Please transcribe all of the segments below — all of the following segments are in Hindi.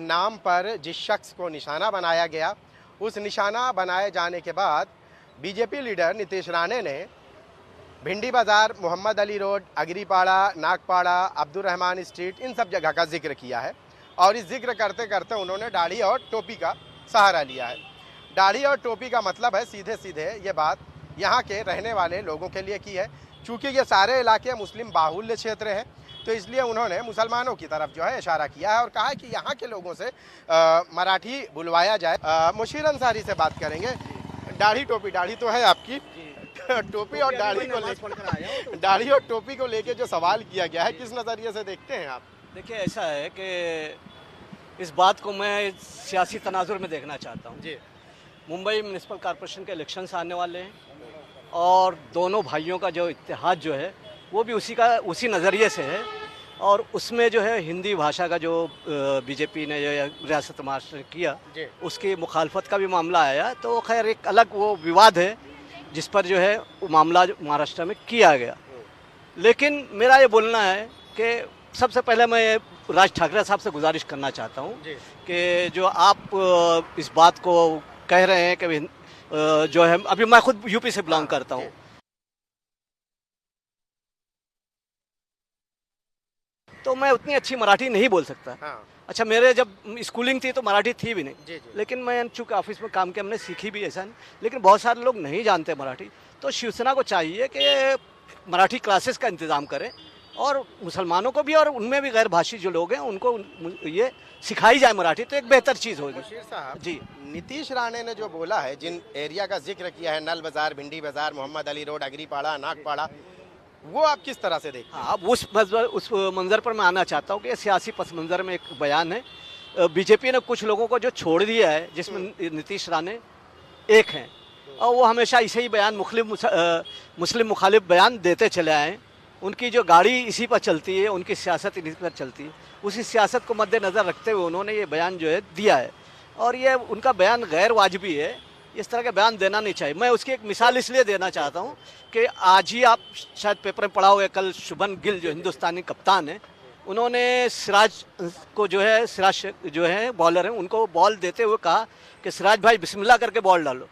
नाम पर जिस शख्स को निशाना बनाया गया, उस निशाना बनाए जाने के बाद बीजेपी लीडर नीतीश राणे ने भिंडी बाज़ार, मोहम्मद अली रोड, अगरीपाड़ा, नागपाड़ा, अब्दुल रहमान स्ट्रीट, इन सब जगह का जिक्र किया है। और इस जिक्र करते करते उन्होंने दाढ़ी और टोपी का सहारा लिया है। दाढ़ी और टोपी का मतलब है सीधे सीधे ये बात यहाँ के रहने वाले लोगों के लिए की है। चूँकि ये सारे इलाके मुस्लिम बाहुल्य क्षेत्र हैं, तो इसलिए उन्होंने मुसलमानों की तरफ जो है इशारा किया है और कहा है कि यहाँ के लोगों से मराठी बुलवाया जाए। मुशीर अंसारी से बात करेंगे। दाढ़ी टोपी, दाढ़ी तो है आपकी, टोपी और दाढ़ी और टोपी को लेके जो सवाल किया गया है, किस नज़रिए से देखते हैं आप? देखिए, ऐसा है कि इस बात को मैं सियासी तनाजुर में देखना चाहता हूँ जी। मुंबई म्युनिसिपल कॉरपोरेशन के इलेक्शंस आने वाले हैं और दोनों भाइयों का जो इत्तेहाद जो है वो भी उसी नज़रिए से है। और उसमें जो है हिंदी भाषा का जो बीजेपी ने जो रियासत महाराष्ट्र ने किया, उसकी मुखालफत का भी मामला आया। तो खैर एक अलग वो विवाद है जिस पर जो है वो मामला महाराष्ट्र में किया गया। लेकिन मेरा ये बोलना है कि सबसे पहले मैं राज ठाकरे साहब से गुजारिश करना चाहता हूँ कि जो आप इस बात को कह रहे हैं कि जो है, अभी मैं खुद यूपी से बिलोंग करता हूँ, तो मैं उतनी अच्छी मराठी नहीं बोल सकता। अच्छा, मेरे जब स्कूलिंग थी तो मराठी थी भी नहीं, लेकिन मैं चूँकि ऑफिस में काम किया, हमने सीखी भी ऐसा नहीं। लेकिन बहुत सारे लोग नहीं जानते मराठी, तो शिवसेना को चाहिए कि मराठी क्लासेस का इंतज़ाम करें और मुसलमानों को भी और उनमें भी गैर भाषी जो लोग हैं उनको ये सिखाई जाए मराठी, तो एक बेहतर चीज़ होगी। मुशीर साहब जी, नीतीश राणे ने जो बोला है, जिन एरिया का जिक्र किया है, नल बाज़ार, भिंडी बाज़ार, मोहम्मद अली रोड, अगरीपाड़ा, नागपाड़ा, वो आप किस तरह से देखते हैं? हाँ, उस मंजर पर मैं आना चाहता हूँ कि सियासी पस मंजर में एक बयान है। बीजेपी ने कुछ लोगों को जो छोड़ दिया है, जिसमें नीतीश राणे एक हैं, और वो हमेशा इसे ही बयान मुस्लिम मुखालिफ बयान देते चले आए। उनकी जो गाड़ी इसी पर चलती है, उनकी सियासत इसी पर चलती है। उसी सियासत को मद्देनज़र रखते हुए उन्होंने ये बयान जो है दिया है, और ये उनका बयान गैर वाजिबी है। इस तरह का बयान देना नहीं चाहिए। मैं उसकी एक मिसाल इसलिए देना चाहता हूँ कि आज ही आप शायद पेपर में पढ़ा होगा, कल शुभन गिल जो हिंदुस्तानी कप्तान है, उन्होंने सिराज को जो है, सिराज जो है बॉलर हैं, उनको बॉल देते हुए कहा कि सिराज भाई बिस्मिल्लाह करके बॉल डालो।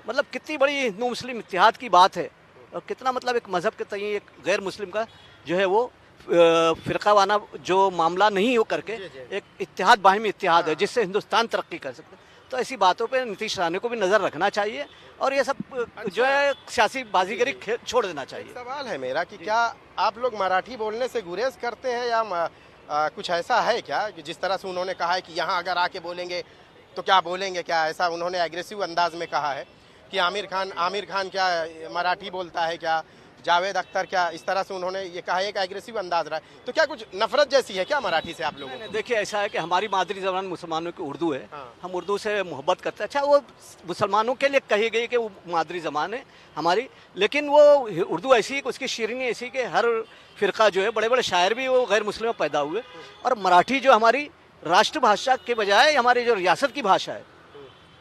मतलब कितनी बड़ी हिंदू मुस्लिम इत्तेहाद की बात है, और कितना मतलब एक मज़हब के तय एक गैर मुस्लिम का जो है वो फ़िरक़ावाना जो मामला नहीं हो करके एक इत्तेहाद, बाहिमी इत्तेहाद है जिससे हिंदुस्तान तरक्की कर सकता है। तो ऐसी बातों पे नीतीश राणे को भी नज़र रखना चाहिए और ये सब जो है सियासी बाजीगरी छोड़ देना चाहिए। सवाल है मेरा कि क्या आप लोग मराठी बोलने से गुरेज करते हैं या कुछ ऐसा है क्या कि जिस तरह से उन्होंने कहा है कि यहाँ अगर आके बोलेंगे तो क्या बोलेंगे, क्या ऐसा उन्होंने एग्रेसिव अंदाज में कहा है कि आमिर खान क्या मराठी बोलता है, क्या जावेद अख्तर, क्या इस तरह से उन्होंने ये कहा है, एक एग्रेसिव अंदाज रहा है। तो क्या कुछ नफरत जैसी है क्या मराठी से आप लोगों को? देखिए, ऐसा है कि हमारी मादरी ज़बान मुसलमानों की उर्दू है। हम उर्दू से मोहब्बत करते हैं। अच्छा, वो मुसलमानों के लिए कही गई कि वो मादरी ज़बान है हमारी, लेकिन वो उर्दू ऐसी है कि उसकी शीरनी ऐसी कि हर फ़िरका जो है, बड़े बड़े शायर भी वो गैर मुस्लिम पैदा हुए। और मराठी जो हमारी राष्ट्रभाषा के बजाय हमारी जो रियासत की भाषा है,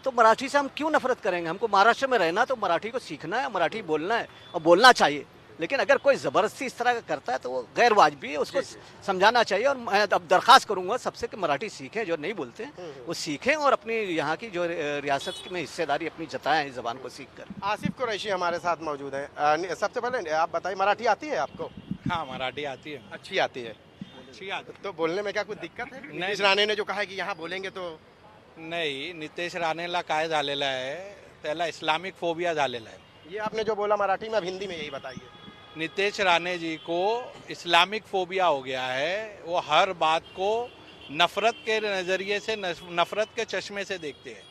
तो मराठी से हम क्यों नफरत करेंगे? हमको महाराष्ट्र में रहना तो मराठी को सीखना है, मराठी बोलना है और बोलना चाहिए। लेकिन अगर कोई ज़बरदस्ती इस तरह का करता है तो वो गैर वाजिबी है, उसको समझाना चाहिए। और मैं अब दरख्वास्त करूंगा सबसे कि मराठी सीखें, जो नहीं बोलते हैं वो सीखें और अपनी यहाँ की जो रियासत में हिस्सेदारी अपनी जताएं इस ज़बान को सीख कर। आसिफ कुरैशी हमारे साथ मौजूद हैं। सबसे पहले आप बताइए, मराठी आती है आपको? हाँ, मराठी आती है। अच्छी आती है? अच्छी आती है। तो बोलने में क्या कुछ दिक्कत है? नीतीश राणे ने जो कहा है कि यहाँ बोलेंगे तो नाही, नितेश राणेला काय झालेलं आहे, त्याला इस्लामिक फोबिया झालेला आहे। ये आपने जो बोला मराठी में, अब हिंदी में यही बताइए। नितेश राणे जी को इस्लामिक फोबिया हो गया है। वो हर बात को नफ़रत के नज़रिए से, नफ़रत के चश्मे से देखते हैं।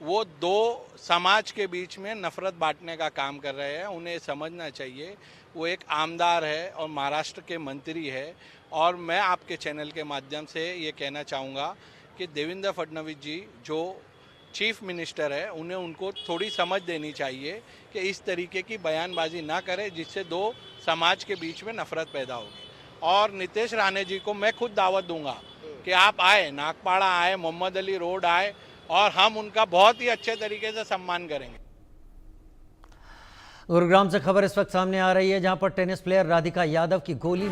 वो दो समाज के बीच में नफ़रत बांटने का काम कर रहे हैं। उन्हें समझना चाहिए वो एक आमदार है और महाराष्ट्र के मंत्री है। और मैं आपके चैनल के माध्यम से ये कहना चाहूँगा कि देवेंद्र फडणवीस जी जो चीफ मिनिस्टर है, उनको थोड़ी समझ देनी चाहिए कि इस तरीके की बयानबाजी ना करें जिससे दो समाज के बीच में नफरत पैदा होगी। और नितेश राणे जी को मैं खुद दावत दूंगा कि आप आए, नागपाड़ा आए, मोहम्मद अली रोड आए, और हम उनका बहुत ही अच्छे तरीके से सम्मान करेंगे। गुरुग्राम से खबर इस वक्त सामने आ रही है, जहां पर टेनिस प्लेयर राधिका यादव की गोली